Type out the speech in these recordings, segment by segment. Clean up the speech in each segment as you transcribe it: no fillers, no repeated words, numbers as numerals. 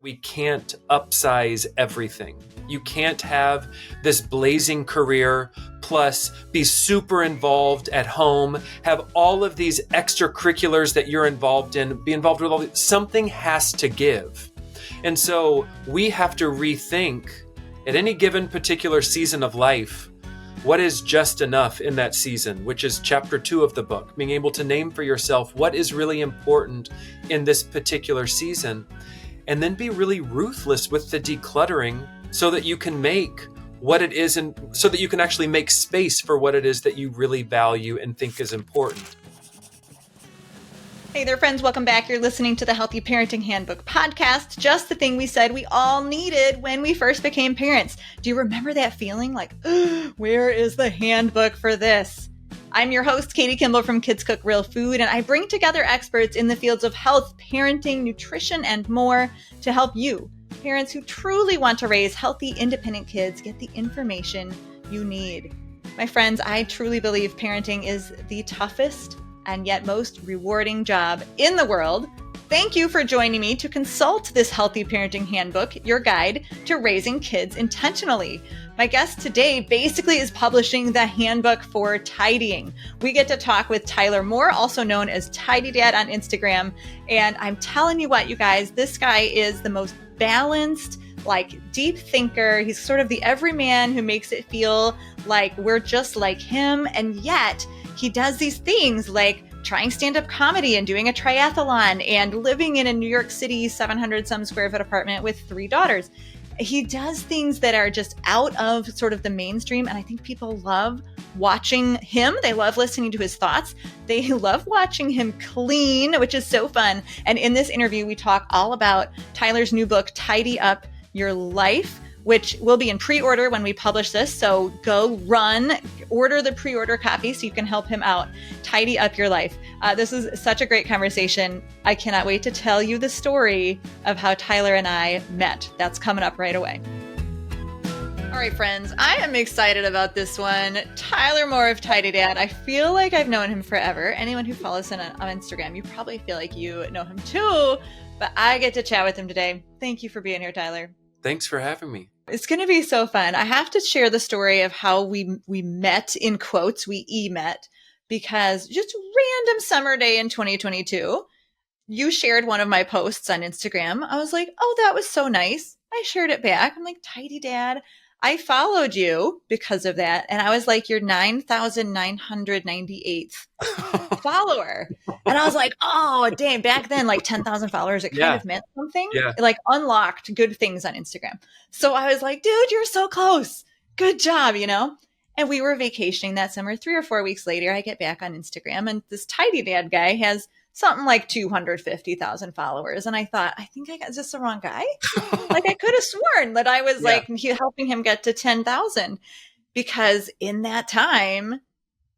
We can't upsize everything. You can't have this blazing career, plus be super involved at home, have all of these extracurriculars that you're involved in, be involved with something has to give. And so we have to rethink at any given particular season of life, what is just enough in that season, which is chapter 2 of the book, being able to name for yourself what is really important in this particular season. And then be really ruthless with the decluttering so that you can make what it is, and so that you can actually make space for what it is that you really value and think is important. Hey there, friends. Welcome back. You're listening to the Healthy Parenting Handbook podcast, just the thing we said we all needed when we first became parents. Do you remember that feeling like, where is the handbook for this? I'm your host, Katie Kimball from Kids Cook Real Food, and I bring together experts in the fields of health, parenting, nutrition, and more to help you, parents who truly want to raise healthy, independent kids, get the information you need. My friends, I truly believe parenting is the toughest and yet most rewarding job in the world. Thank you for joining me to consult this Healthy Parenting Handbook, your guide to raising kids intentionally. My guest today basically is publishing the handbook for tidying. We get to talk with Tyler Moore, also known as Tidy Dad on Instagram. And I'm telling you what, you guys, this guy is the most balanced, deep thinker. He's sort of the everyman who makes it feel like we're just like him. And yet he does these things like trying stand-up comedy and doing a triathlon and living in a New York City 700 some square foot apartment with 3 daughters. He does things that are just out of sort of the mainstream. And I think people love watching him. They love listening to his thoughts. They love watching him clean, which is so fun. And in this interview, we talk all about Tyler's new book, Tidy Up Your Life, which will be in pre-order when we publish this. So go order the pre-order copy so you can help him out. Tidy Up Your Life. This is such a great conversation. I cannot wait to tell you the story of how Tyler and I met. That's coming up right away. All right, friends, I am excited about this one. Tyler Moore of Tidy Dad. I feel like I've known him forever. Anyone who follows him on Instagram, you probably feel like you know him too, but I get to chat with him today. Thank you for being here, Tyler. Thanks for having me. It's going to be so fun. I have to share the story of how we met, in quotes, we met, because just random summer day in 2022, you shared one of my posts on Instagram. I was like, oh, that was so nice. I shared it back. I'm like, Tidy Dad. I followed you because of that. And I was like your 9,998th follower. And I was like, oh, dang, back then, like 10,000 followers, it kind of meant something. Yeah. It like unlocked good things on Instagram. So I was like, dude, you're so close. Good job, And we were vacationing that summer. 3 or 4 weeks later, I get back on Instagram and this Tidy Dad guy has something like 250,000 followers. And I thought, I think is this the wrong guy? Like I could have sworn that I was helping him get to 10,000, because in that time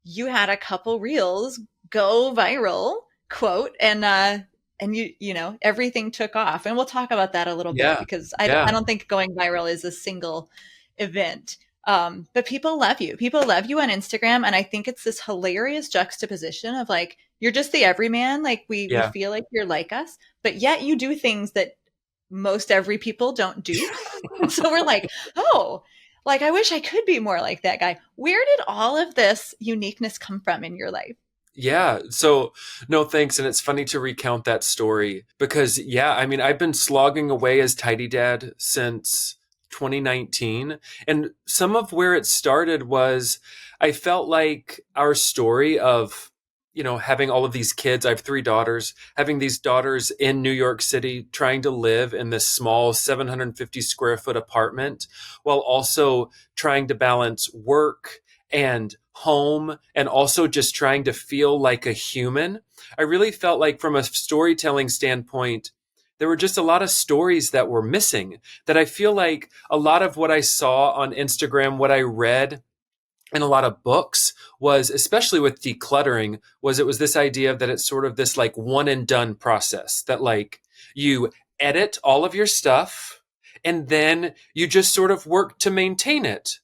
you had a couple reels go viral, quote, and everything took off. And we'll talk about that a little bit, because I don't think going viral is a single event. But people love you. People love you on Instagram. And I think it's this hilarious juxtaposition of like, you're just the everyman. Like we feel like you're like us, but yet you do things that most every people don't do. So we're like, oh, like, I wish I could be more like that guy. Where did all of this uniqueness come from in your life? Yeah. So no, thanks. And it's funny to recount that story because I've been slogging away as Tidy Dad since 2019. And some of where it started was I felt like our story of, having all of these kids. I have 3 daughters, having these daughters in New York City, trying to live in this small 750 square foot apartment while also trying to balance work and home and also just trying to feel like a human. I really felt like from a storytelling standpoint, there were just a lot of stories that were missing, that I feel like a lot of what I saw on Instagram, what I read in a lot of books was, especially with decluttering, it was this idea that it's sort of this like one and done process, that like you edit all of your stuff and then you just sort of work to maintain it.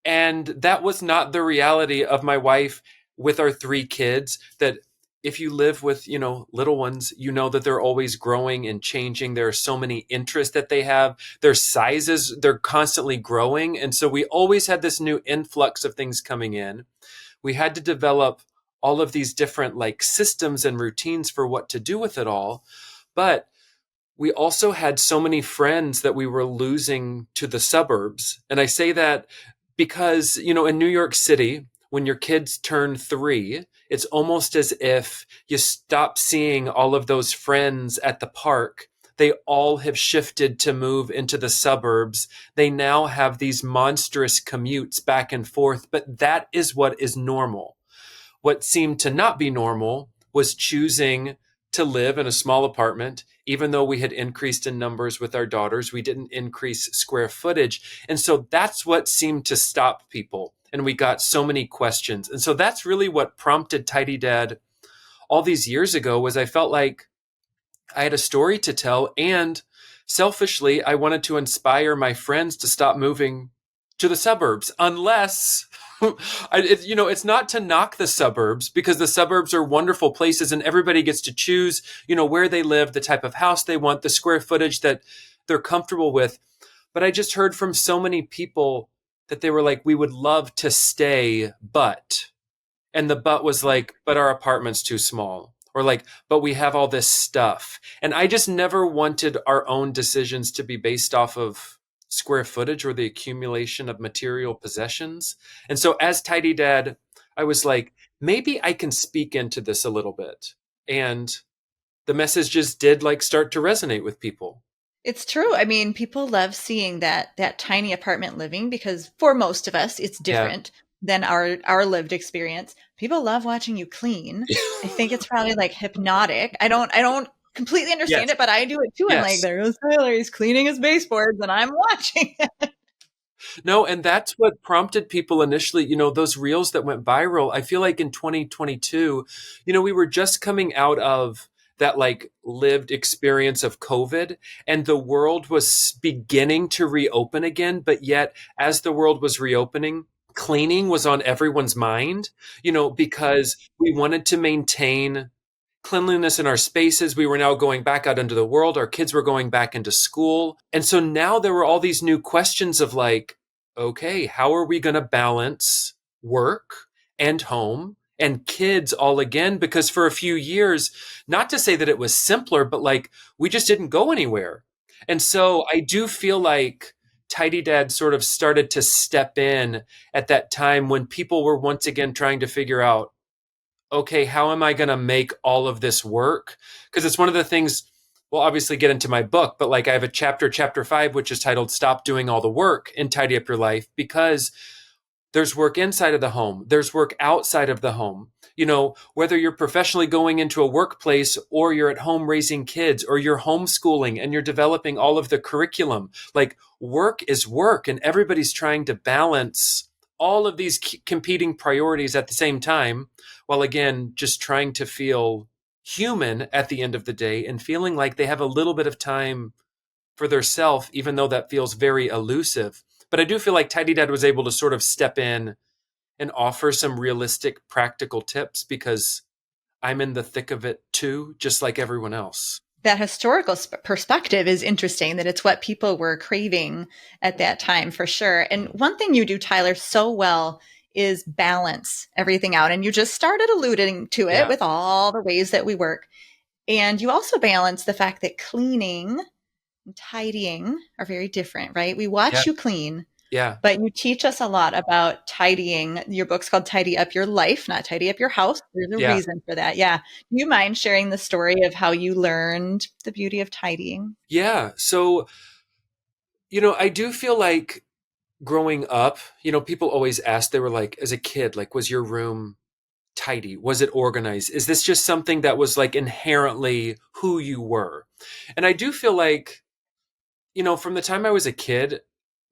And that was not the reality of my wife with our 3 kids, that if you live with, little ones, you know that they're always growing and changing. There are so many interests that they have. Their sizes, they're constantly growing. And so we always had this new influx of things coming in. We had to develop all of these different like systems and routines for what to do with it all. But we also had so many friends that we were losing to the suburbs. And I say that because, in New York City, when your kids turn 3, it's almost as if you stop seeing all of those friends at the park. They all have shifted to move into the suburbs. They now have these monstrous commutes back and forth, but that is what is normal. What seemed to not be normal was choosing to live in a small apartment. Even though we had increased in numbers with our daughters, we didn't increase square footage. And so that's what seemed to stop people. And we got so many questions. And so that's really what prompted Tidy Dad all these years ago. Was I felt like I had a story to tell, and selfishly, I wanted to inspire my friends to stop moving to the suburbs, unless it's not to knock the suburbs, because the suburbs are wonderful places and everybody gets to choose, where they live, the type of house they want, the square footage that they're comfortable with. But I just heard from so many people that they were like, we would love to stay, and the but was like, but our apartment's too small. Or like, but we have all this stuff. And I just never wanted our own decisions to be based off of square footage or the accumulation of material possessions. And so as Tidy Dad, I was like, maybe I can speak into this a little bit. And the message just did like start to resonate with people. It's true. I mean, people love seeing that tiny apartment living, because for most of us, it's Yeah. different than our lived experience. People love watching you clean. I think it's probably like hypnotic. I don't completely understand Yes. it, but I do it too. I'm like, Yes. there goes Tyler. He's cleaning his baseboards and I'm watching it. No, and that's what prompted people initially, those reels that went viral. I feel like in 2022, we were just coming out of that like lived experience of COVID, and the world was beginning to reopen again. But yet, as the world was reopening, cleaning was on everyone's mind, because we wanted to maintain cleanliness in our spaces. We were now going back out into the world. Our kids were going back into school. And so now there were all these new questions of like, okay, how are we going to balance work and home and kids all again? Because for a few years, not to say that it was simpler, but like we just didn't go anywhere. And so I do feel like Tidy Dad sort of started to step in at that time when people were once again trying to figure out, okay, how am I going to make all of this work? Because it's one of the things, we'll obviously get into my book, but like I have a chapter 5, which is titled Stop Doing All the Work and Tidy Up Your Life, because there's work inside of the home. There's work outside of the home. Whether you're professionally going into a workplace or you're at home raising kids or you're homeschooling and you're developing all of the curriculum, like work is work, and everybody's trying to balance all of these competing priorities at the same time, while again, just trying to feel human at the end of the day and feeling like they have a little bit of time for their self, even though that feels very elusive. But I do feel like Tidy Dad was able to sort of step in and offer some realistic, practical tips, because I'm in the thick of it too, just like everyone else. That historical perspective is interesting, that it's what people were craving at that time for sure. And one thing you do, Tyler, so well is balance everything out. And you just started alluding to it with all the ways that we work. And you also balance the fact that cleaning and tidying are very different, right? We watch you clean. Yeah. But you teach us a lot about tidying. Your book's called Tidy Up Your Life, not Tidy Up Your House. There's a reason for that. Yeah. Do you mind sharing the story of how you learned the beauty of tidying? Yeah. So, I do feel like growing up, people always ask, they were like, as a kid, like, was your room tidy? Was it organized? Is this just something that was like inherently who you were? And I do feel like, from the time I was a kid,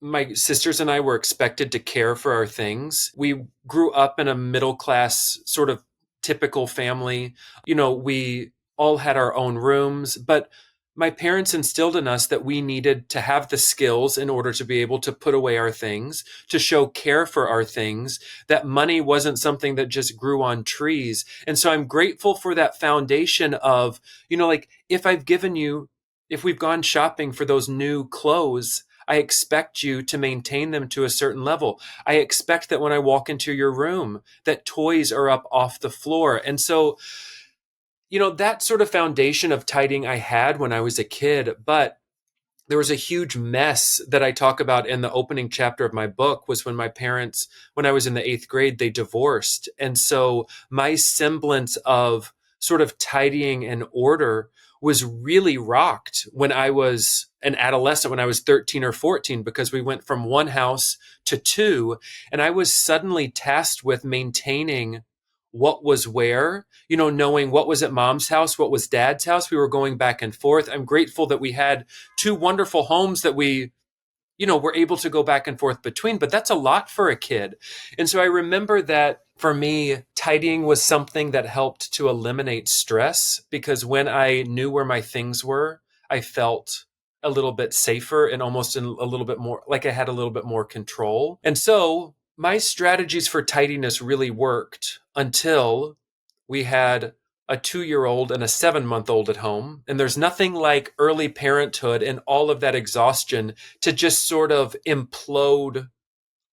my sisters and I were expected to care for our things. We grew up in a middle class sort of typical family. We all had our own rooms, but my parents instilled in us that we needed to have the skills in order to be able to put away our things, to show care for our things, that money wasn't something that just grew on trees. And so I'm grateful for that foundation of, like if we've gone shopping for those new clothes, I expect you to maintain them to a certain level. I expect that when I walk into your room, that toys are up off the floor. And so, that sort of foundation of tidying I had when I was a kid, but there was a huge mess that I talk about in the opening chapter of my book was when my parents, when I was in the 8th grade, they divorced. And so my semblance of sort of tidying and order was really rocked when I was an adolescent, when I was 13 or 14, because we went from one house to two. And I was suddenly tasked with maintaining what was where, knowing what was at mom's house, what was dad's house. We were going back and forth. I'm grateful that we had two wonderful homes that we, were able to go back and forth between, but that's a lot for a kid. And so I remember that for me, tidying was something that helped to eliminate stress, because when I knew where my things were, I felt a little bit safer and almost a little bit more like I had a little bit more control. And so my strategies for tidiness really worked until we had a 2-year-old and a 7-month-old at home. And there's nothing like early parenthood and all of that exhaustion to just sort of implode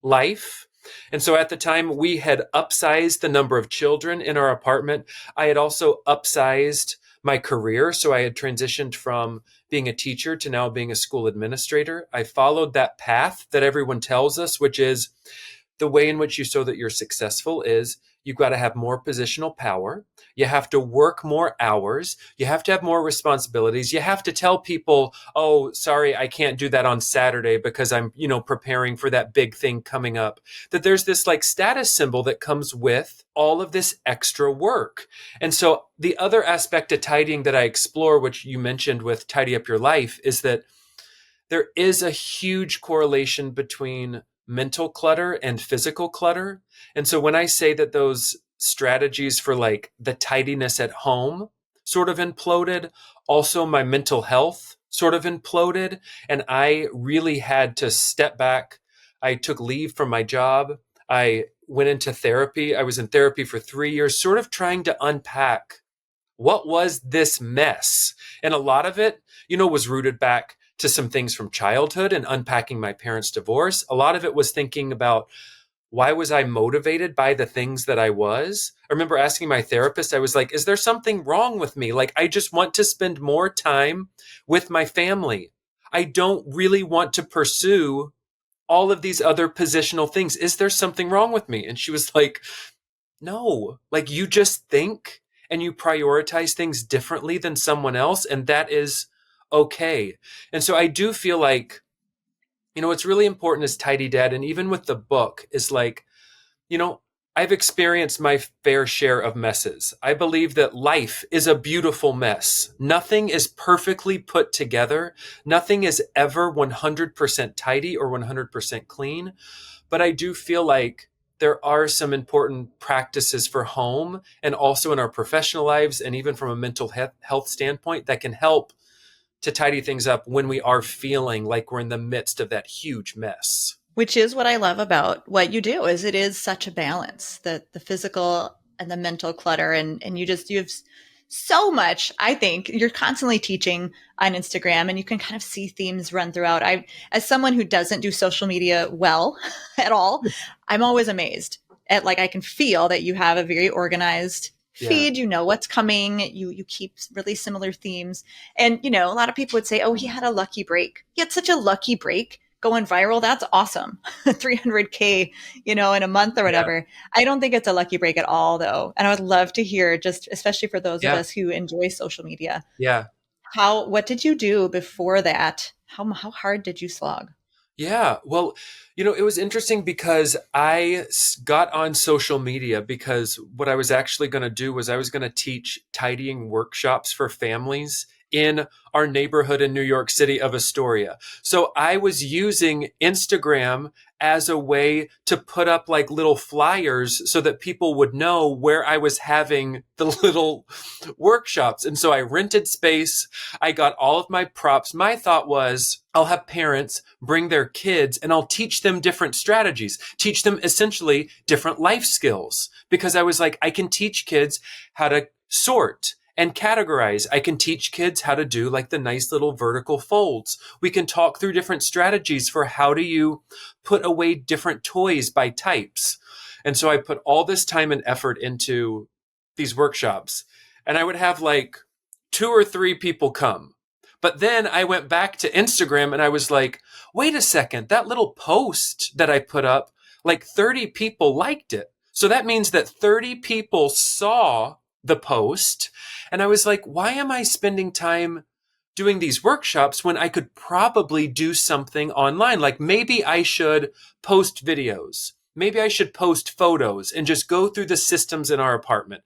life. And so at the time, we had upsized the number of children in our apartment. I had also upsized my career. So I had transitioned from being a teacher to now being a school administrator. I followed that path that everyone tells us, which is the way in which you show that you're successful is you've got to have more positional power. You have to work more hours. You have to have more responsibilities. You have to tell people, oh, sorry, I can't do that on Saturday because I'm, preparing for that big thing coming up. That there's this like status symbol that comes with all of this extra work. And so the other aspect of tidying that I explore, which you mentioned with Tidy Up Your Life, is that there is a huge correlation between mental clutter and physical clutter. And so when I say that those strategies for like the tidiness at home sort of imploded, also my mental health sort of imploded. And I really had to step back. I took leave from my job. I went into therapy. I was in therapy for 3 years, sort of trying to unpack what was this mess. And a lot of it, was rooted back to some things from childhood and unpacking my parents' divorce. A lot of it was thinking about why was I motivated by the things that I was? I remember asking my therapist, I was like, is there something wrong with me? Like, I just want to spend more time with my family. I don't really want to pursue all of these other positional things. Is there something wrong with me? And she was like, no, like you just think and you prioritize things differently than someone else. And that is okay. And so I do feel like, what's really important is Tidy Dad. And even with the book is like, I've experienced my fair share of messes. I believe that life is a beautiful mess. Nothing is perfectly put together. Nothing is ever 100% tidy or 100% clean. But I do feel like there are some important practices for home and also in our professional lives and even from a mental health standpoint that can help to tidy things up when we are feeling like we're in the midst of that huge mess. Which is what I love about what you do is it is such a balance, the physical and the mental clutter. And you have so much, I think you're constantly teaching on Instagram and you can kind of see themes run throughout. As someone who doesn't do social media well at all, I'm always amazed at I can feel that you have a very organized feed, you know what's coming, you keep really similar themes. And, a lot of people would say, oh, he had a lucky break. He had such a lucky break going viral. That's awesome. 300K, in a month or whatever. Yeah. I don't think it's a lucky break at all though. And I would love to hear just, especially for those of us who enjoy social media. Yeah. What did you do before that? How hard did you slog? Yeah. Well, it was interesting because I got on social media because what I was actually going to do was I was going to teach tidying workshops for families in our neighborhood in New York City of Astoria. So I was using Instagram as a way to put up like little flyers so that people would know where I was having the little workshops. And so I rented space. I got all of my props. My thought was I'll have parents bring their kids and I'll teach them different strategies, teach them essentially different life skills, because I was like, I can teach kids how to sort and categorize. I can teach kids how to do like the nice little vertical folds. We can talk through different strategies for how do you put away different toys by types. And so I put all this time and effort into these workshops, and I would have like 2 or 3 people come. But then I went back to Instagram and I was like, wait a second, that little post that I put up, like 30 people liked it. So that means that 30 people saw the post. And I was like, why am I spending time doing these workshops when I could probably do something online? Like maybe I should post videos. Maybe I should post photos and just go through the systems in our apartment.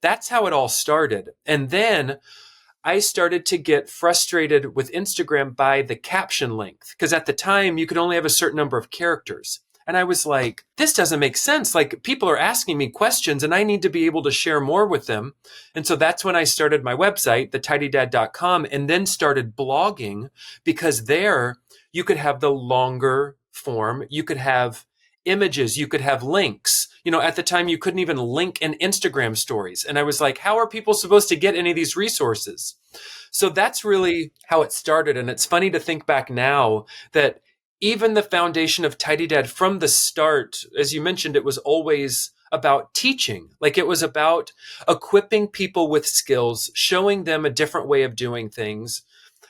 That's how it all started. And then I started to get frustrated with Instagram by the caption length, because at the time you could only have a certain number of characters. And I was like, this doesn't make sense. Like people are asking me questions and I need to be able to share more with them. And so that's when I started my website, thetidydad.com, and then started blogging, because there you could have the longer form. You could have images. You could have links. You know, at the time you couldn't even link in Instagram stories. And I was like, how are people supposed to get any of these resources? So that's really how it started. And it's funny to think back now that even the foundation of Tidy Dad from the start, as you mentioned, it was always about teaching. Like it was about equipping people with skills, showing them a different way of doing things.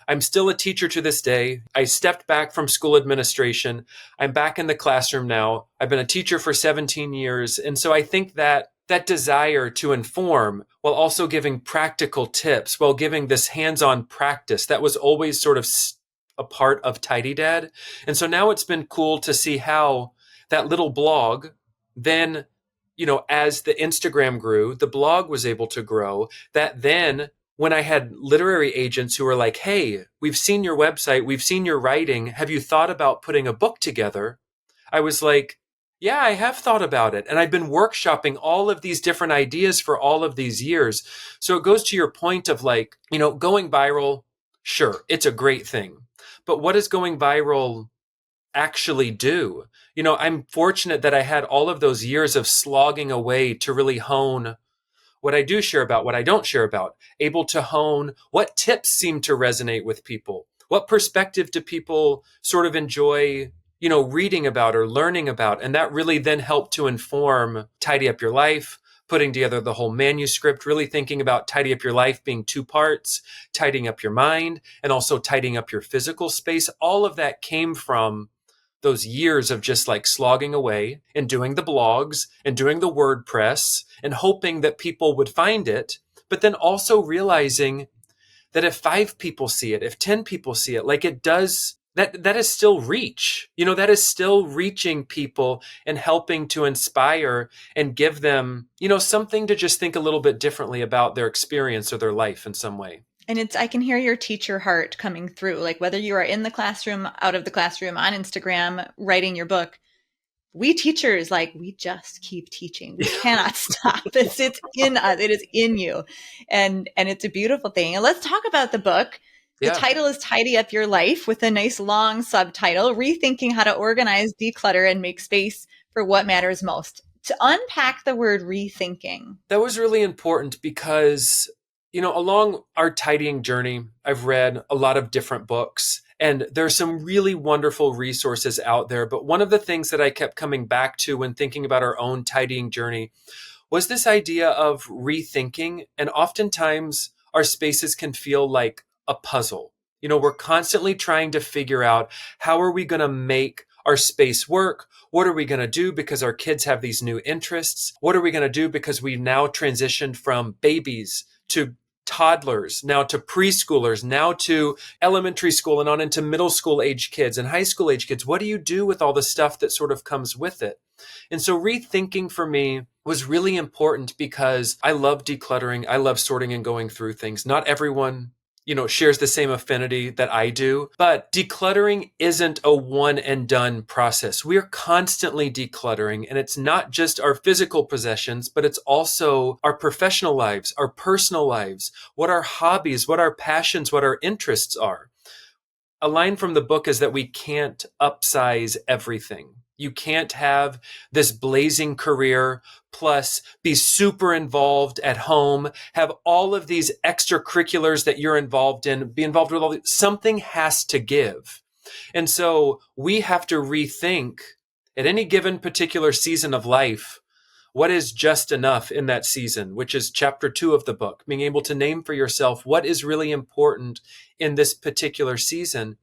I'm still a teacher to this day. I stepped back from school administration. I'm back in the classroom now. I've been a teacher for 17 years. And so I think that that desire to inform while also giving practical tips, while giving this hands-on practice, that was always sort of a part of Tidy Dad. And so now it's been cool to see how that little blog then, you know, as the Instagram grew, the blog was able to grow. That then when I had literary agents who were like, hey, we've seen your website, we've seen your writing, have you thought about putting a book together? I was like, yeah, I have thought about it. And I've been workshopping all of these different ideas for all of these years. So it goes to your point of like, you know, going viral, sure, it's a great thing. But what does going viral actually do? You know, I'm fortunate that I had all of those years of slogging away to really hone what I do share about, what I don't share about, able to hone what tips seem to resonate with people. What perspective do people sort of enjoy, you know, reading about or learning about? And that really then helped to inform Tidy Up Your Life, putting together the whole manuscript, really thinking about Tidy Up Your Life being 2 parts, tidying up your mind, and also tidying up your physical space. All of that came from those years of just like slogging away and doing the blogs and doing the WordPress and hoping that people would find it, but then also realizing that if 5 people see it, if 10 people see it, like it does, that is still reach. You know, that is still reaching people and helping to inspire and give them, you know, something to just think a little bit differently about their experience or their life in some way. And I can hear your teacher heart coming through, like whether you are in the classroom, out of the classroom, on Instagram, writing your book. We teachers, like, we just keep teaching. We cannot stop. It's in us. It is in you. And it's a beautiful thing. And let's talk about the book. The title is Tidy Up Your Life, with a nice long subtitle, Rethinking How to Organize, Declutter, and Make Space for What Matters Most. To unpack the word rethinking. That was really important because, you know, along our tidying journey, I've read a lot of different books. And there's some really wonderful resources out there. But one of the things that I kept coming back to when thinking about our own tidying journey was this idea of rethinking. And oftentimes our spaces can feel like a puzzle. You know, we're constantly trying to figure out, how are we going to make our space work? What are we going to do because our kids have these new interests? What are we going to do because we've now transitioned from babies to toddlers, now to preschoolers, now to elementary school and on into middle school age kids and high school age kids? What do you do with all the stuff that sort of comes with it? And so rethinking for me was really important because I love decluttering. I love sorting and going through things. Not everyone shares the same affinity that I do. But decluttering isn't a one and done process. We are constantly decluttering, and it's not just our physical possessions, but it's also our professional lives, our personal lives, what our hobbies, what our passions, what our interests are. A line from the book is that we can't upsize everything. You can't have this blazing career plus be super involved at home, have all of these extracurriculars that you're involved in, be involved with something has to give. And so we have to rethink at any given particular season of life, what is just enough in that season, which is chapter 2 of the book, being able to name for yourself what is really important in this particular season,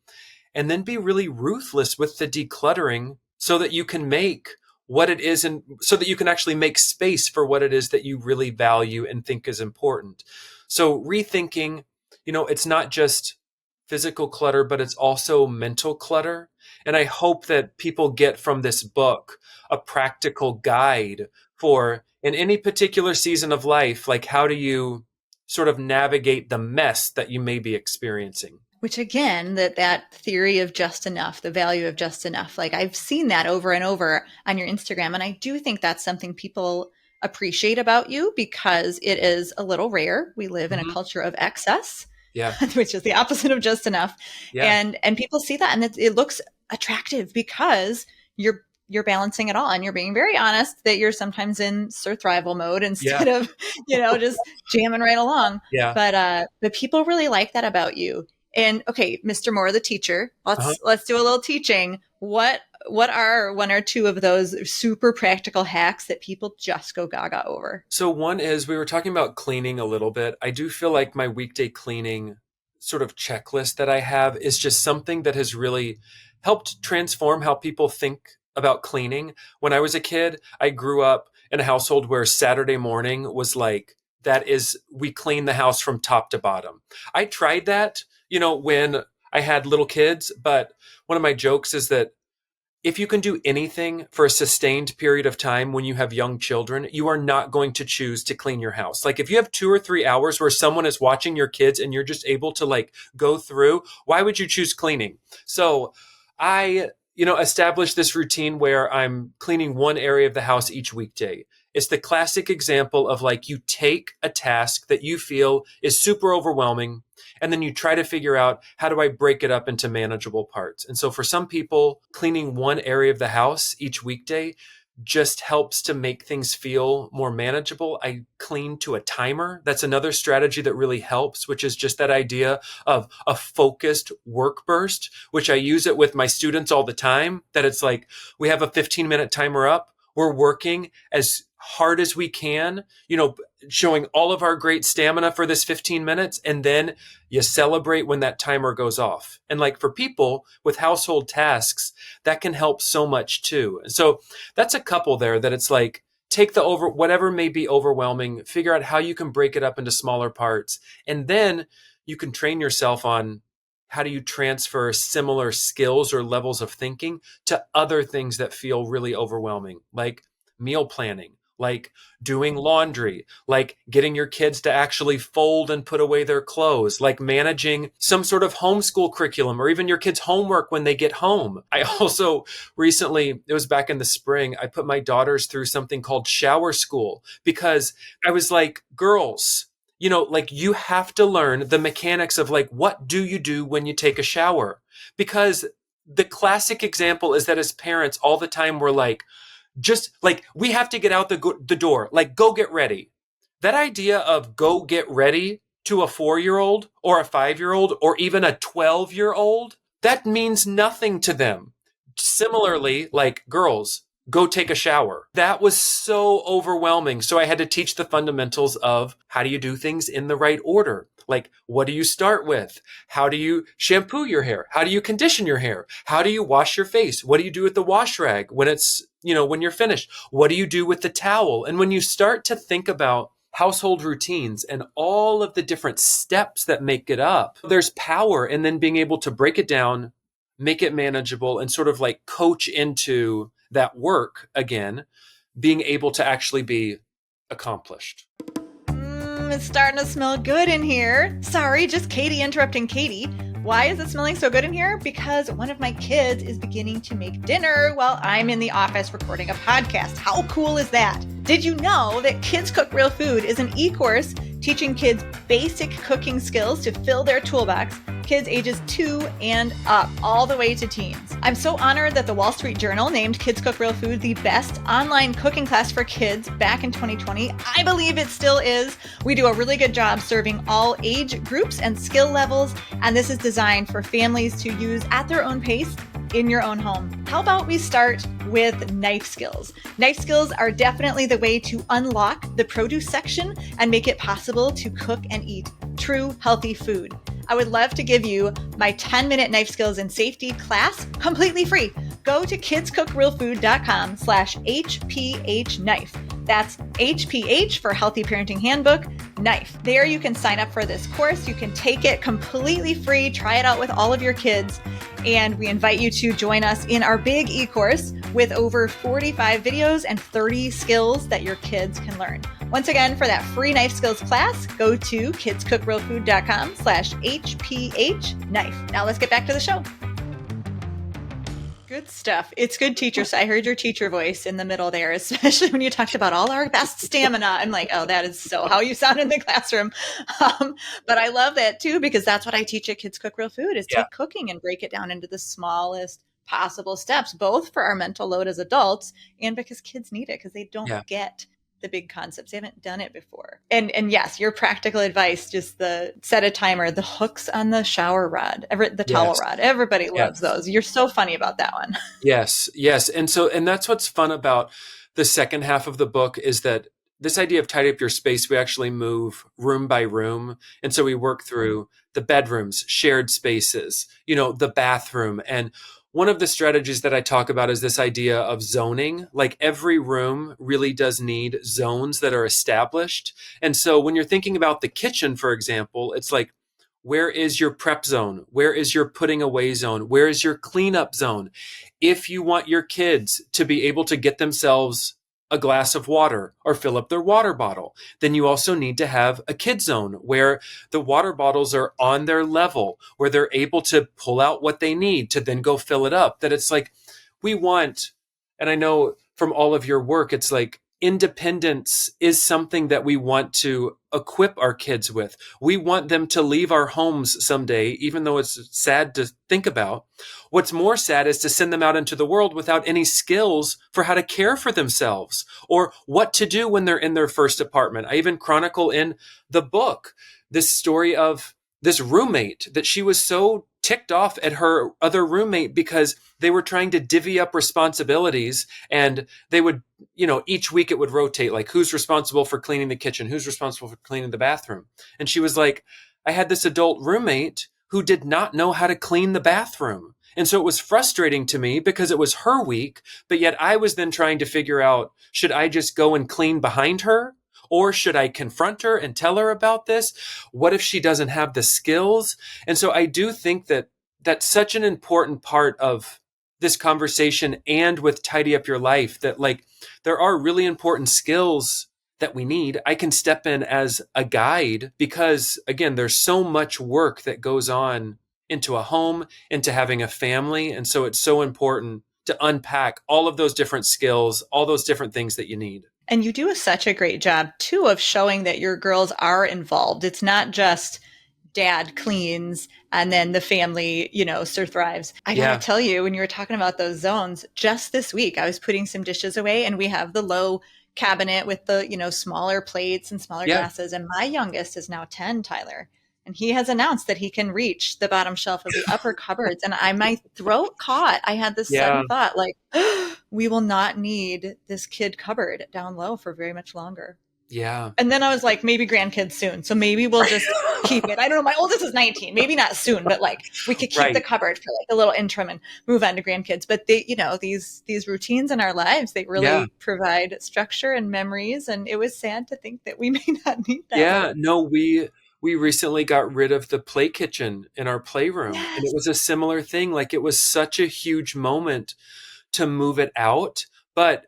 and then be really ruthless with the decluttering so that you can make what it is, and so that you can actually make space for what it is that you really value and think is important. So rethinking, it's not just physical clutter, but it's also mental clutter. And I hope that people get from this book a practical guide for, in any particular season of life, like how do you sort of navigate the mess that you may be experiencing. Which again, that theory of just enough, the value of just enough, like I've seen that over and over on your Instagram. And I do think that's something people appreciate about you because it is a little rare. We live in a culture of excess, Yeah. which is the opposite of just enough. Yeah. And people see that and it looks attractive because you're balancing it all and you're being very honest that you're sometimes in survival mode instead of, just jamming right along. Yeah. But people really like that about you. And okay, Mr. Moore, the teacher, let's do a little teaching. What are one or two of those super practical hacks that people just go gaga over? So one is, we were talking about cleaning a little bit. I do feel like my weekday cleaning sort of checklist that I have is just something that has really helped transform how people think about cleaning. When I was a kid, I grew up in a household where Saturday morning was like, we clean the house from top to bottom. I tried that, when I had little kids, but one of my jokes is that if you can do anything for a sustained period of time when you have young children, you are not going to choose to clean your house. Like if you have 2 or 3 hours where someone is watching your kids and you're just able to go through, why would you choose cleaning? So I, established this routine where I'm cleaning one area of the house each weekday. It's the classic example of you take a task that you feel is super overwhelming, and then you try to figure out, how do I break it up into manageable parts? And so for some people, cleaning one area of the house each weekday just helps to make things feel more manageable. I clean to a timer. That's another strategy that really helps, which is just that idea of a focused work burst, which I use it with my students all the time, that it's like, we have a 15-minute timer up. We're working as hard as we can, showing all of our great stamina for this 15 minutes. And then you celebrate when that timer goes off. And for people with household tasks, that can help so much too. And so that's a couple there that it's take whatever may be overwhelming, figure out how you can break it up into smaller parts. And then you can train yourself on how do you transfer similar skills or levels of thinking to other things that feel really overwhelming, like meal planning, like doing laundry, like getting your kids to actually fold and put away their clothes, like managing some sort of homeschool curriculum or even your kids' homework when they get home. I also recently, it was back in the spring, I put my daughters through something called shower school because I was like, girls, you have to learn the mechanics of what do you do when you take a shower? Because the classic example is that as parents all the time we're we have to get out the door, go get ready. That idea of go get ready to a 4-year-old or a 5-year-old or even a 12-year-old, that means nothing to them. Similarly, girls, go take a shower. That was so overwhelming. So I had to teach the fundamentals of how do you do things in the right order? What do you start with? How do you shampoo your hair? How do you condition your hair? How do you wash your face? What do you do with the wash rag when when you're finished? What do you do with the towel? And when you start to think about household routines and all of the different steps that make it up, there's power in then being able to break it down, make it manageable, and sort of coach into that work again, being able to actually be accomplished. It's starting to smell good in here. Sorry, just Katie interrupting Katie. Why is it smelling so good in here? Because one of my kids is beginning to make dinner while I'm in the office recording a podcast. How cool is that? Did you know that Kids Cook Real Food is an e-course teaching kids basic cooking skills to fill their toolbox, kids ages 2 and up, all the way to teens? I'm so honored that the Wall Street Journal named Kids Cook Real Food the best online cooking class for kids back in 2020. I believe it still is. We do a really good job serving all age groups and skill levels, and this is designed for families to use at their own pace in your own home. How about we start with knife skills? Knife skills are definitely the way to unlock the produce section and make it possible to cook and eat true healthy food. I would love to give you my 10-minute knife skills and safety class completely free. Go to kidscookrealfood.com/HPH knife. That's HPH for Healthy Parenting Handbook knife. There you can sign up for this course. You can take it completely free, try it out with all of your kids. And we invite you to join us in our big e-course with over 45 videos and 30 skills that your kids can learn. Once again, for that free knife skills class, go to kidscookrealfood.com/HPH knife. Now let's get back to the show. Good stuff. It's good teacher. So I heard your teacher voice in the middle there, especially when you talked about all our best stamina. I'm like, oh, that is so how you sound in the classroom. But I love that too, because that's what I teach at Kids Cook Real Food is take cooking and break it down into the smallest possible steps, both for our mental load as adults and because kids need it because they don't get the big concepts. They haven't done it before. And yes, your practical advice, just the set a timer, the hooks on the shower rod, the towel rod. Everybody loves those. You're so funny about that one. Yes. And that's what's fun about the second half of the book is that this idea of tidy up your space, we actually move room by room. And so we work through the bedrooms, shared spaces, the bathroom. And one of the strategies that I talk about is this idea of zoning. Like every room really does need zones that are established. And so when you're thinking about the kitchen, for example, it's like, where is your prep zone? Where is your putting away zone? Where is your cleanup zone? If you want your kids to be able to get themselves a glass of water or fill up their water bottle, then you also need to have a kid zone where the water bottles are on their level, where they're able to pull out what they need to then go fill it up. That it's like we want, and I know from all of your work, it's like independence is something that we want to equip our kids with. We want them to leave our homes someday, even though it's sad to think about. What's more sad is to send them out into the world without any skills for how to care for themselves or what to do when they're in their first apartment. I even chronicle in the book this story of this roommate that she was so ticked off at her other roommate because they were trying to divvy up responsibilities and they would, each week it would rotate, like who's responsible for cleaning the kitchen, who's responsible for cleaning the bathroom. And she was like, I had this adult roommate who did not know how to clean the bathroom. And so it was frustrating to me because it was her week, but yet I was then trying to figure out, should I just go and clean behind her? Or should I confront her and tell her about this? What if she doesn't have the skills? And so I do think that that's such an important part of this conversation and with Tidy Up Your Life, that like there are really important skills that we need. I can step in as a guide because, again, there's so much work that goes on into a home, into having a family. And so it's so important to unpack all of those different skills, all those different things that you need. And you do such a great job, too, of showing that your girls are involved. It's not just dad cleans and then the family, sir thrives. I got to tell you, when you were talking about those zones, just this week, I was putting some dishes away and we have the low cabinet with the, smaller plates and smaller glasses. And my youngest is now 10, Tyler. And he has announced that he can reach the bottom shelf of the upper cupboards. And my throat caught. I had this sudden thought, like, we will not need this kid cupboard down low for very much longer. Yeah. And then I was like, maybe grandkids soon. So maybe we'll just keep it. I don't know. My oldest is 19. Maybe not soon, but like we could keep the cupboard for like a little interim and move on to grandkids. But they, these routines in our lives, they really provide structure and memories. And it was sad to think that we may not need that. Yeah. No, we recently got rid of the play kitchen in our playroom. And it was a similar thing. Like it was such a huge moment to move it out. But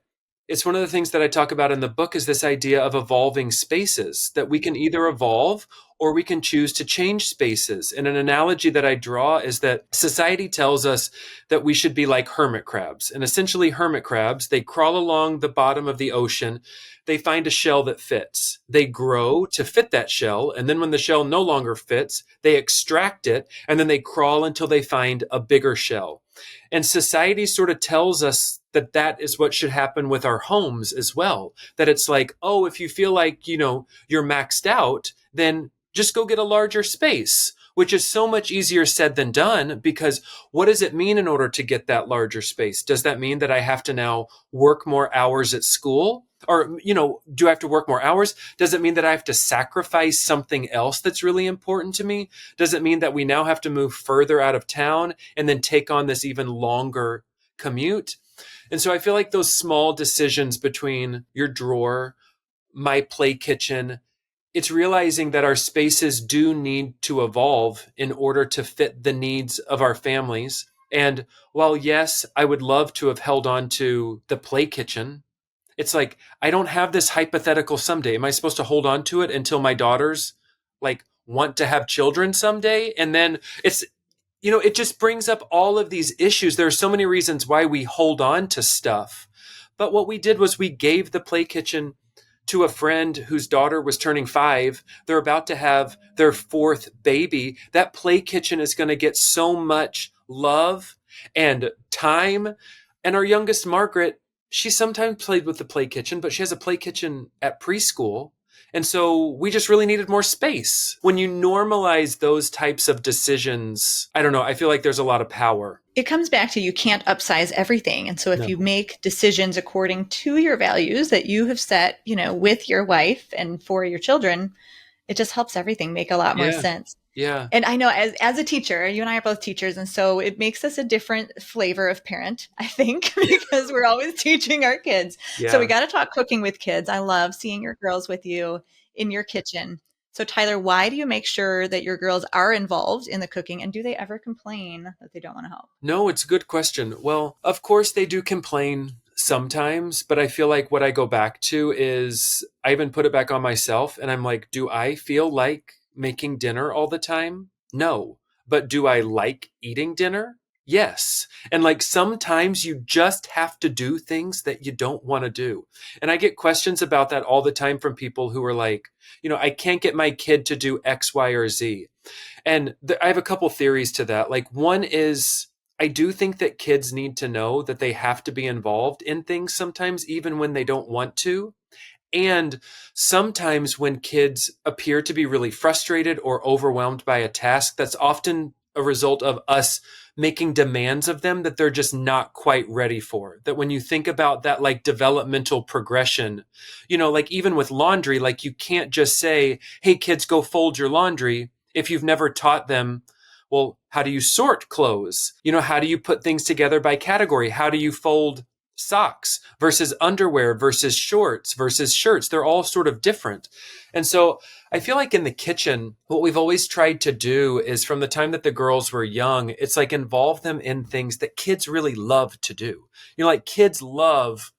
It's one of the things that I talk about in the book is this idea of evolving spaces, that we can either evolve or we can choose to change spaces. And an analogy that I draw is that society tells us that we should be like hermit crabs. And essentially hermit crabs, they crawl along the bottom of the ocean. They find a shell that fits. They grow to fit that shell. And then when the shell no longer fits, they extract it and then they crawl until they find a bigger shell. And society sort of tells us that that is what should happen with our homes as well. That it's like, oh, if you feel like, you're maxed out, then just go get a larger space, which is so much easier said than done, because what does it mean in order to get that larger space? Does that mean that I have to now work more hours at school? Or, do I have to work more hours? Does it mean that I have to sacrifice something else that's really important to me? Does it mean that we now have to move further out of town and then take on this even longer commute? And so I feel like those small decisions between your drawer, my play kitchen, it's realizing that our spaces do need to evolve in order to fit the needs of our families. And while, yes, I would love to have held on to the play kitchen, it's like, I don't have this hypothetical someday. Am I supposed to hold on to it until my daughters want to have children someday? And then it just brings up all of these issues. There are so many reasons why we hold on to stuff. But what we did was we gave the play kitchen to a friend whose daughter was turning 5. They're about to have their 4th baby. That play kitchen is going to get so much love and time. And our youngest, Margaret, she sometimes played with the play kitchen, but she has a play kitchen at preschool. And so we just really needed more space. When you normalize those types of decisions, I don't know, I feel like there's a lot of power. It comes back to you can't upsize everything. And so if you make decisions according to your values that you have set, with your wife and for your children, it just helps everything make a lot more sense. Yeah. And I know as a teacher, you and I are both teachers, and so it makes us a different flavor of parent, I think, because we're always teaching our kids. Yeah. So we got to talk cooking with kids. I love seeing your girls with you in your kitchen. So Tyler, why do you make sure that your girls are involved in the cooking, and do they ever complain that they don't want to help? No, it's a good question. Well, of course they do complain sometimes, but I feel like what I go back to is I even put it back on myself and I'm like, do I feel like making dinner all the time? No. But do I like eating dinner? Yes. And sometimes you just have to do things that you don't want to do. And I get questions about that all the time from people who are like, I can't get my kid to do X, Y, or Z. And I have a couple theories to that. One is, I do think that kids need to know that they have to be involved in things sometimes, even when they don't want to. And sometimes when kids appear to be really frustrated or overwhelmed by a task, that's often a result of us making demands of them that they're just not quite ready for. That when you think about that developmental progression, even with laundry, you can't just say, hey, kids, go fold your laundry if you've never taught them, well, how do you sort clothes? How do you put things together by category? How do you fold socks versus underwear versus shorts versus shirts? They're all sort of different. And so I feel like in the kitchen, what we've always tried to do is from the time that the girls were young, it's involve them in things that kids really love to do. Kids love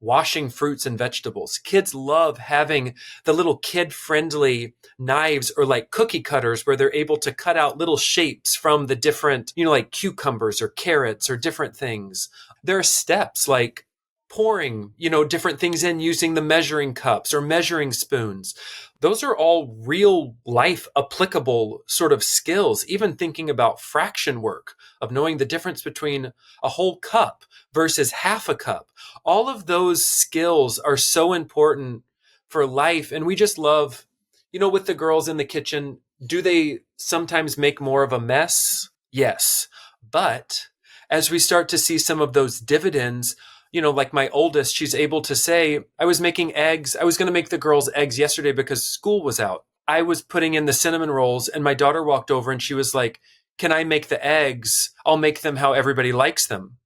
washing fruits and vegetables. Kids love having the little kid-friendly knives or cookie cutters where they're able to cut out little shapes from the different, cucumbers or carrots or different things. There are steps like pouring, different things in using the measuring cups or measuring spoons. Those are all real life applicable sort of skills, even thinking about fraction work of knowing the difference between a whole cup versus half a cup. All of those skills are so important for life. And we just love, with the girls in the kitchen, do they sometimes make more of a mess? Yes. But as we start to see some of those dividends, my oldest, she's able to say, I was making eggs. I was going to make the girls eggs yesterday because school was out. I was putting in the cinnamon rolls and my daughter walked over and she was like, can I make the eggs? I'll make them how everybody likes them.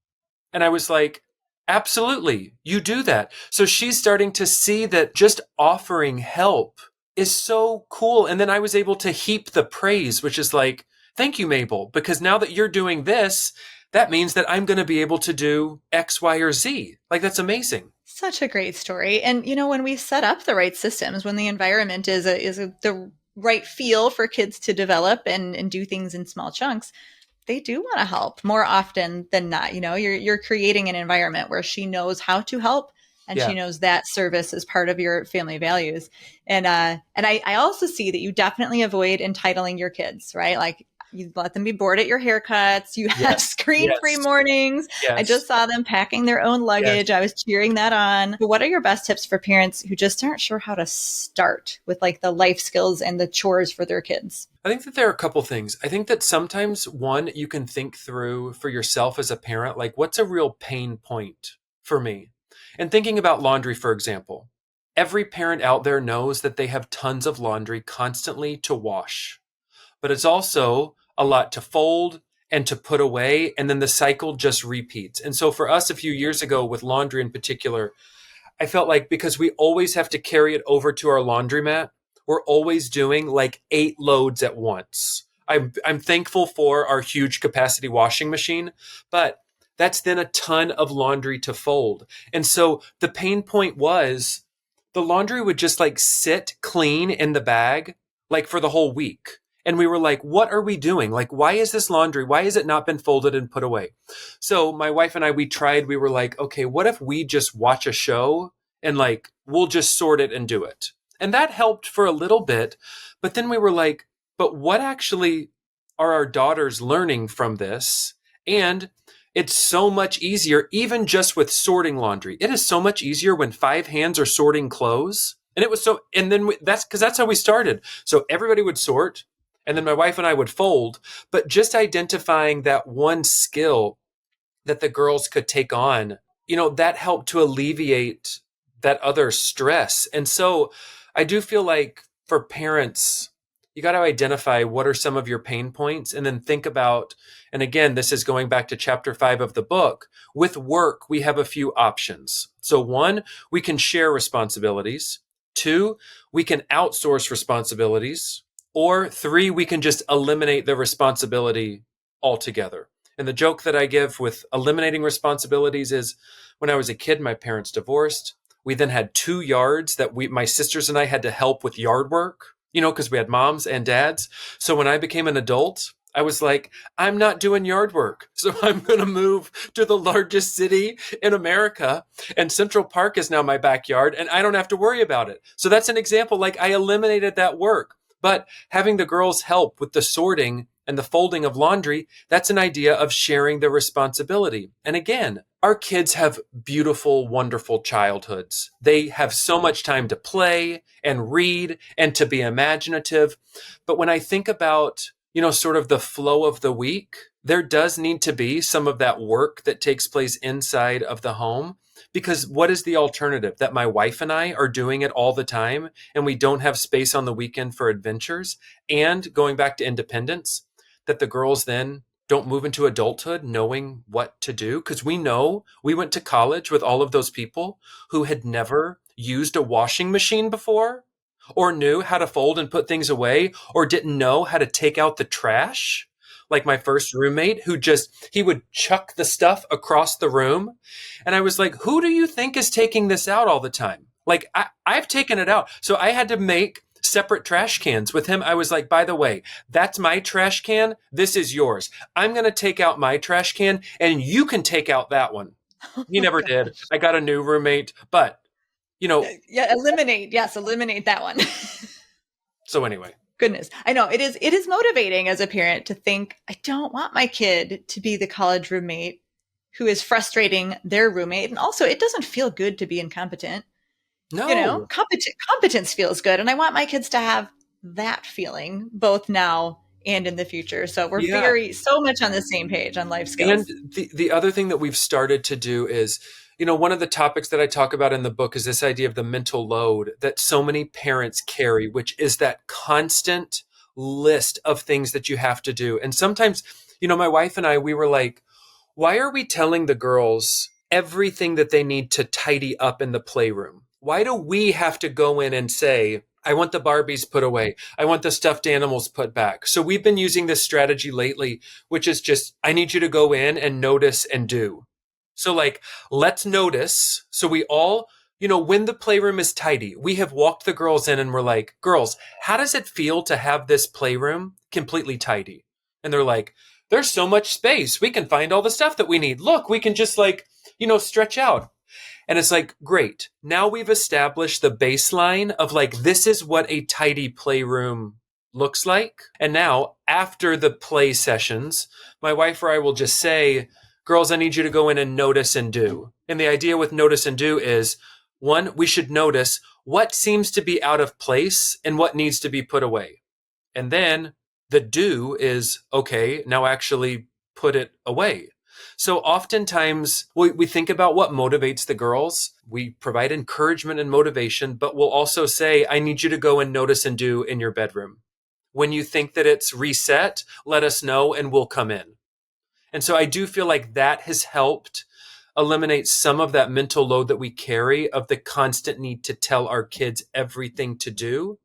And I was like, absolutely, you do that. So she's starting to see that just offering help is so cool. And then I was able to heap the praise, which is thank you, Mabel, because now that you're doing this, that means that I'm going to be able to do X, Y, or Z. That's amazing. Such a great story. And when we set up the right systems, when the environment is the right feel for kids to develop and do things in small chunks, they do want to help more often than not. You're creating an environment where she knows how to help, and she Yeah. knows that service is part of your family values. And I also see that you definitely avoid entitling your kids, right? Like, you let them be bored at your haircuts. You have Yes. screen-free Yes. mornings. I Yes. just saw them packing their own Yes. luggage. I was cheering that on. But what are your best tips for parents who just aren't sure how to start with like the life skills and the chores for their kids? I think that there are a couple things. I think that sometimes, one, you can think through for yourself as a parent, like, what's a real pain point for me? And thinking about laundry, for example, every parent out there knows that they have tons of laundry constantly to wash, but it's also a lot to fold and to put away. And then the cycle just repeats. And so for us, a few years ago with laundry in particular, I felt like because we always have to carry it over to our laundromat, we're always doing like 8 loads at once. I'm thankful for our huge capacity washing machine, but that's then a ton of laundry to fold. And so the pain point was the laundry would just like sit clean in the bag like for the whole week. And we were like, what are we doing? Like, why is this laundry? Why has it not been folded and put away? So my wife and I, we were like, okay, what if we just watch a show and like, we'll just sort it and do it. And that helped for a little bit. But then we were like, but what actually are our daughters learning from this? And it's so much easier, even just with sorting laundry. It is so much easier when 5 hands are sorting clothes. And it was so, and then that's how we started. So everybody would sort, and then my wife and I would fold, but just identifying that one skill that the girls could take on, that helped to alleviate that other stress. And so I do feel like for parents, you got to identify what are some of your pain points and then think about, and again, this is going back to chapter 5 of the book. With work, we have a few options. So 1, we can share responsibilities. 2, we can outsource responsibilities. Or 3, we can just eliminate the responsibility altogether. And the joke that I give with eliminating responsibilities is when I was a kid, my parents divorced. We then had 2 yards that my sisters and I had to help with yard work, because we had moms and dads. So when I became an adult, I was like, I'm not doing yard work. So I'm going to move to the largest city in America. And Central Park is now my backyard and I don't have to worry about it. So that's an example. Like, I eliminated that work. But having the girls help with the sorting and the folding of laundry, that's an idea of sharing the responsibility. And again, our kids have beautiful, wonderful childhoods. They have so much time to play and read and to be imaginative. But when I think about, sort of the flow of the week, there does need to be some of that work that takes place inside of the home. Because what is the alternative? That my wife and I are doing it all the time and we don't have space on the weekend for adventures, and going back to independence, that the girls then don't move into adulthood knowing what to do. Because we know we went to college with all of those people who had never used a washing machine before, or knew how to fold and put things away, or didn't know how to take out the trash. Like my first roommate he would chuck the stuff across the room. And I was like, who do you think is taking this out all the time? Like, I've taken it out. So I had to make separate trash cans with him. I was like, by the way, that's my trash can. This is yours. I'm going to take out my trash can and you can take out that one. He never did. I got a new roommate, but Yeah, eliminate that one. so anyway. Goodness. I know it is motivating as a parent to think, I don't want my kid to be the college roommate who is frustrating their roommate. And also, it doesn't feel good to be incompetent. No. Competence feels good. And I want my kids to have that feeling both now and in the future. So we're so much on the same page on life skills. And the other thing that we've started to do is, one of the topics that I talk about in the book is this idea of the mental load that so many parents carry, which is that constant list of things that you have to do. And sometimes, my wife and I, we were like, why are we telling the girls everything that they need to tidy up in the playroom? Why do we have to go in and say, I want the Barbies put away. I want the stuffed animals put back. So we've been using this strategy lately, which is just, I need you to go in and notice and do. So like, let's notice. So we all, when the playroom is tidy, we have walked the girls in and we're like, girls, how does it feel to have this playroom completely tidy? And they're like, there's so much space. We can find all the stuff that we need. Look, we can just like, stretch out. And it's like, great. Now we've established the baseline of like, this is what a tidy playroom looks like. And now after the play sessions, my wife or I will just say, girls, I need you to go in and notice and do. And the idea with notice and do is, one, we should notice what seems to be out of place and what needs to be put away. And then the do is, okay, now actually put it away. So oftentimes we think about what motivates the girls. We provide encouragement and motivation, but we'll also say, I need you to go and notice and do in your bedroom. When you think that it's reset, let us know and we'll come in. And so I do feel like that has helped eliminate some of that mental load that we carry of the constant need to tell our kids everything to do.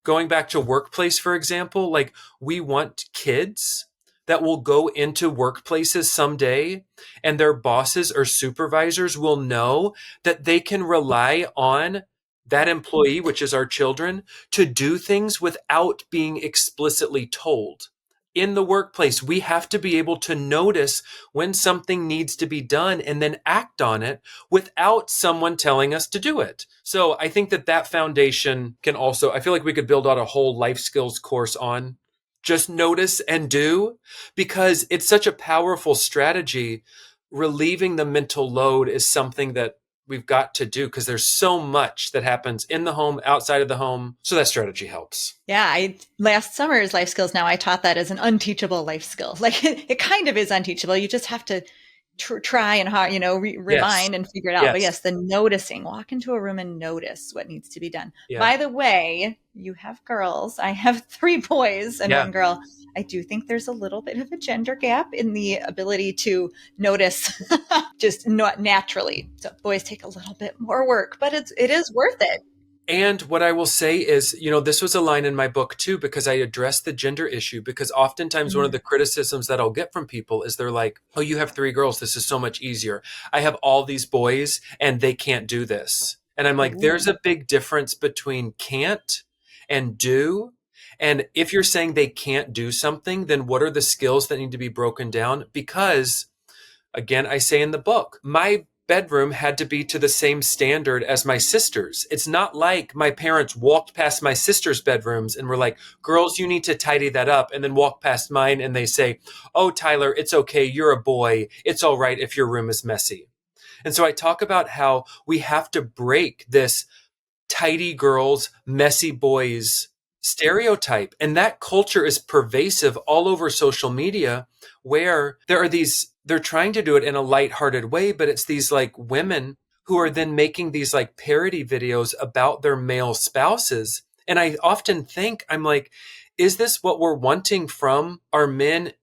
Going back to workplace, for example, like we want kids that will go into workplaces someday and their bosses or supervisors will know that they can rely on that employee, which is our children, to do things without being explicitly told. In the workplace, we have to be able to notice when something needs to be done and then act on it without someone telling us to do it. So I think that foundation can also, I feel like we could build out a whole life skills course on just notice and do, because it's such a powerful strategy. Relieving the mental load is something that we've got to do because there's so much that happens in the home, outside of the home. So that strategy helps. Yeah, last summer's life skills, now I taught that as an unteachable life skill. Like it kind of is unteachable. You just have to try and hard, remind and figure it out. Yes. But yes, the noticing, walk into a room and notice what needs to be done. Yeah. By the way, you have girls. I have 3 boys and 1 girl. I do think there's a little bit of a gender gap in the ability to notice just not naturally. So boys take a little bit more work, but it is worth it. And what I will say is, this was a line in my book too, because I addressed the gender issue, because oftentimes one of the criticisms that I'll get from people is they're like, oh, you have 3 girls. This is so much easier. I have all these boys and they can't do this. And I'm like, there's a big difference between can't and do. And if you're saying they can't do something, then what are the skills that need to be broken down? Because again, I say in the book, my bedroom had to be to the same standard as my sister's. It's not like my parents walked past my sister's bedrooms and were like, girls, you need to tidy that up. And then walk past mine and they say, oh, Tyler, it's okay. You're a boy. It's all right if your room is messy. And so I talk about how we have to break this tidy girls, messy boys stereotype. And that culture is pervasive all over social media, where there are they're trying to do it in a lighthearted way, but it's these like women who are then making these like parody videos about their male spouses. And I often think, I'm like, is this what we're wanting from our men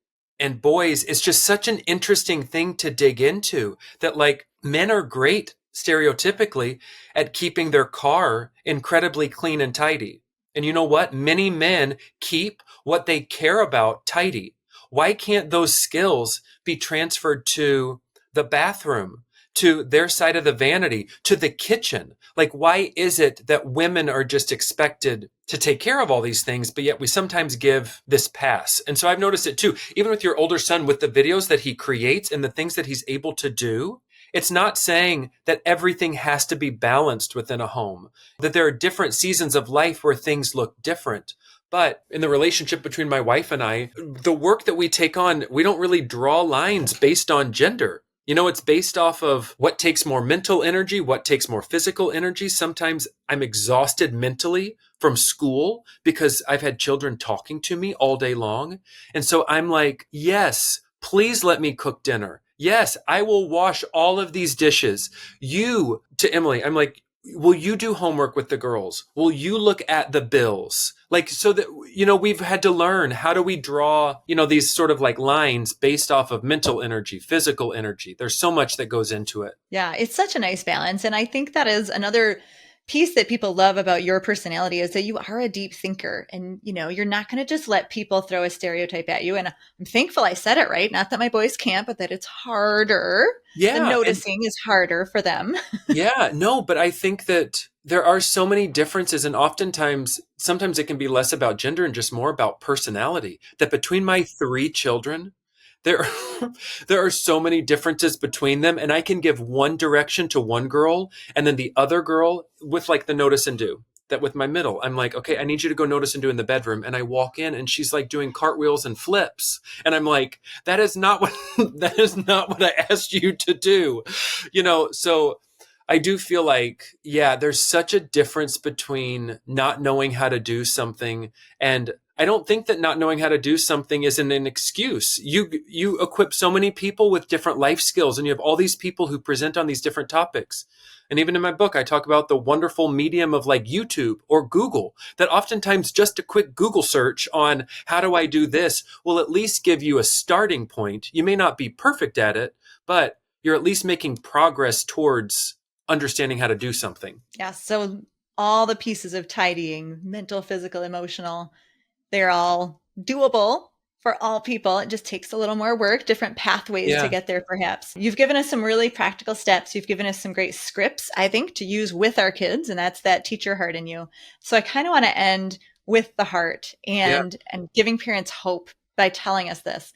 and boys? It's just such an interesting thing to dig into, that like men are great stereotypically at keeping their car incredibly clean and tidy. And you know what? Many men keep what they care about tidy. Why can't those skills be transferred to the bathroom, to their side of the vanity, to the kitchen? Like, why is it that women are just expected to take care of all these things, but yet we sometimes give this pass? And so I've noticed it too, even with your older son, with the videos that he creates and the things that he's able to do. It's not saying that everything has to be balanced within a home, that there are different seasons of life where things look different. But in the relationship between my wife and I, the work that we take on, we don't really draw lines based on gender. It's based off of what takes more mental energy, what takes more physical energy. Sometimes I'm exhausted mentally from school because I've had children talking to me all day long. And so I'm like, yes, please let me cook dinner. Yes, I will wash all of these dishes. You, to Emily, I'm like, will you do homework with the girls? Will you look at the bills? Like, so that, we've had to learn, how do we draw, these sort of like lines based off of mental energy, physical energy. There's so much that goes into it. Yeah, it's such a nice balance. And I think that is another piece that people love about your personality is that you are a deep thinker, and you're not going to just let people throw a stereotype at you. And I'm thankful I said it right. Not that my boys can't, but that it's harder. The Yeah. And noticing is harder for them. yeah, no, but I think that there are so many differences, and sometimes it can be less about gender and just more about personality. That between my three children, there there are so many differences between them, and I can give one direction to one girl, and then the other girl with like the notice and do. That with my middle, I'm like, okay, I need you to go notice and do in the bedroom, and I walk in, and she's like doing cartwheels and flips, and I'm like, that is not what that is not what I asked you to do, So I do feel like, yeah, there's such a difference between not knowing how to do something, and I don't think that not knowing how to do something isn't an excuse. You equip so many people with different life skills, and you have all these people who present on these different topics. And even in my book, I talk about the wonderful medium of like YouTube or Google, that oftentimes just a quick Google search on how do I do this will at least give you a starting point. You may not be perfect at it, but you're at least making progress towards understanding how to do something. Yeah. So all the pieces of tidying, mental, physical, emotional, they're all doable for all people. It just takes a little more work, different pathways to Yeah. get there, perhaps. You've given us some really practical steps. You've given us some great scripts, I think, to use with our kids, and that's that teacher heart in you. So I kind of want to end with the heart Yeah. and giving parents hope by telling us this.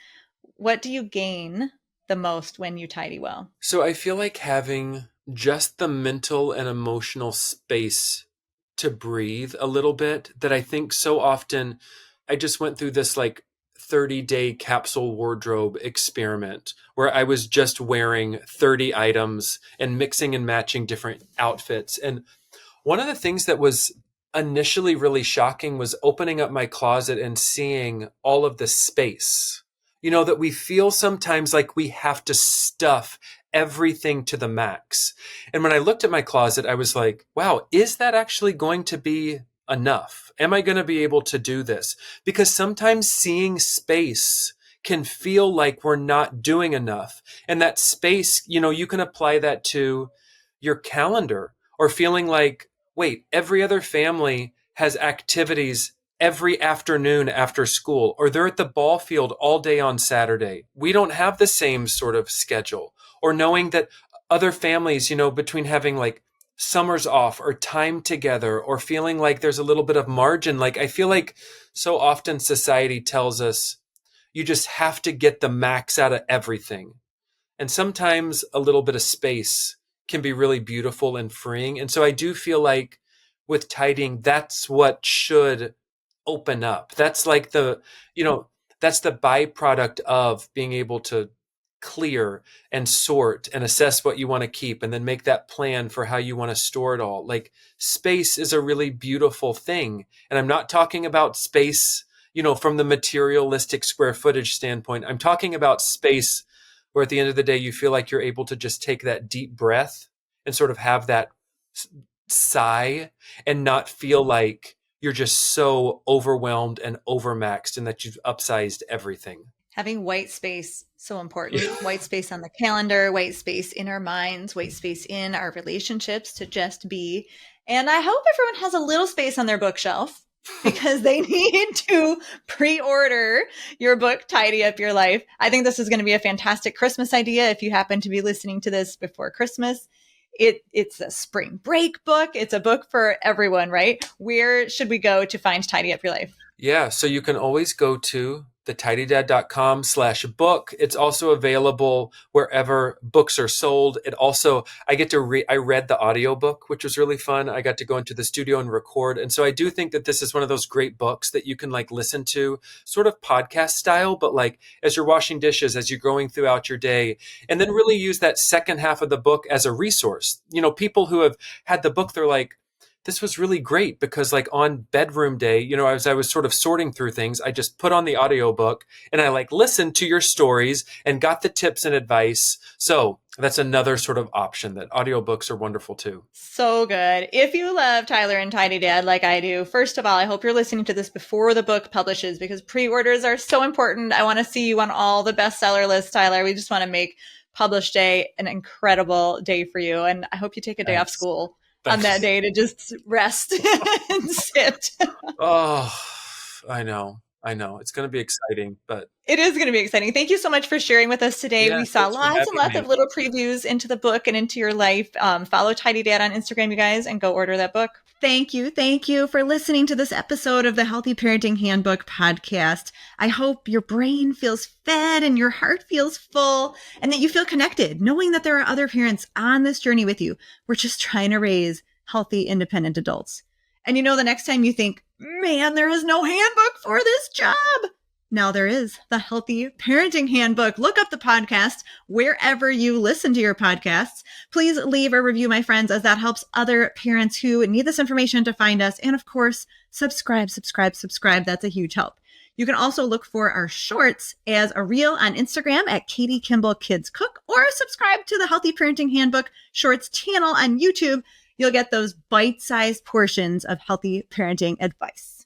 What do you gain the most when you tidy well? So I feel like having just the mental and emotional space to breathe a little bit, that I think so often I just went through this like 30-day capsule wardrobe experiment where I was just wearing 30 items and mixing and matching different outfits. And one of the things that was initially really shocking was opening up my closet and seeing all of the space. That we feel sometimes like we have to stuff everything to the max. And when I looked at my closet, I was like, wow, is that actually going to be enough? Am I going to be able to do this? Because sometimes seeing space can feel like we're not doing enough. And that space, you can apply that to your calendar, or feeling like, wait, every other family has activities every afternoon after school, or they're at the ball field all day on Saturday. We don't have the same sort of schedule. Or knowing that other families, between having like summers off or time together, or feeling like there's a little bit of margin. Like I feel like so often society tells us you just have to get the max out of everything. And sometimes a little bit of space can be really beautiful and freeing. And so I do feel like with tidying, that's what should open up. That's like that's the byproduct of being able to clear and sort and assess what you want to keep, and then make that plan for how you want to store it all. Like space is a really beautiful thing. And I'm not talking about space, from the materialistic square footage standpoint. I'm talking about space where at the end of the day, you feel like you're able to just take that deep breath and sort of have that sigh, and not feel like you're just so overwhelmed and overmaxed and that you've upsized everything. Having white space, so important. White space on the calendar, white space in our minds, white space in our relationships to just be. And I hope everyone has a little space on their bookshelf, because they need to pre-order your book, Tidy Up Your Life. I think this is going to be a fantastic Christmas idea if you happen to be listening to this before Christmas. It's a spring break book. It's a book for everyone, right? Where should we go to find Tidy Up Your Life? Yeah, so you can always go to thetidydad.com/book. It's also available wherever books are sold. I read the audiobook, which was really fun. I got to go into the studio and record. And so I do think that this is one of those great books that you can like listen to sort of podcast style, but like as you're washing dishes, as you're going throughout your day, and then really use that second half of the book as a resource. People who have had the book, they're like, this was really great because like on bedroom day, as I was sort of sorting through things, I just put on the audiobook and I like listened to your stories and got the tips and advice. So that's another sort of option, that audiobooks are wonderful too. So good. If you love Tyler and Tidy Dad like I do, first of all, I hope you're listening to this before the book publishes, because pre-orders are so important. I want to see you on all the bestseller lists, Tyler. We just want to make publish day an incredible day for you. And I hope you take a day off Thanks. school on that day to just rest and sit. Oh, I know. It's going to be exciting, but it is going to be exciting. Thank you so much for sharing with us today. yeah, We saw thanks for lots and having lots me. of little previews into the book and into your life. Follow Tidy Dad on Instagram, you guys, and go order that book. Thank you. Thank you for listening to this episode of the Healthy Parenting Handbook podcast. I hope your brain feels fed and your heart feels full and that you feel connected, knowing that there are other parents on this journey with you. We're just trying to raise healthy, independent adults. And the next time you think, man, there is no handbook for this job. Now there is the Healthy Parenting Handbook. Look up the podcast wherever you listen to your podcasts. Please leave a review, my friends, as that helps other parents who need this information to find us. And of course, subscribe. That's a huge help. You can also look for our shorts as a reel on Instagram at Katie Kimball Kids Cook, or subscribe to the Healthy Parenting Handbook Shorts channel on YouTube. You'll get those bite-sized portions of healthy parenting advice.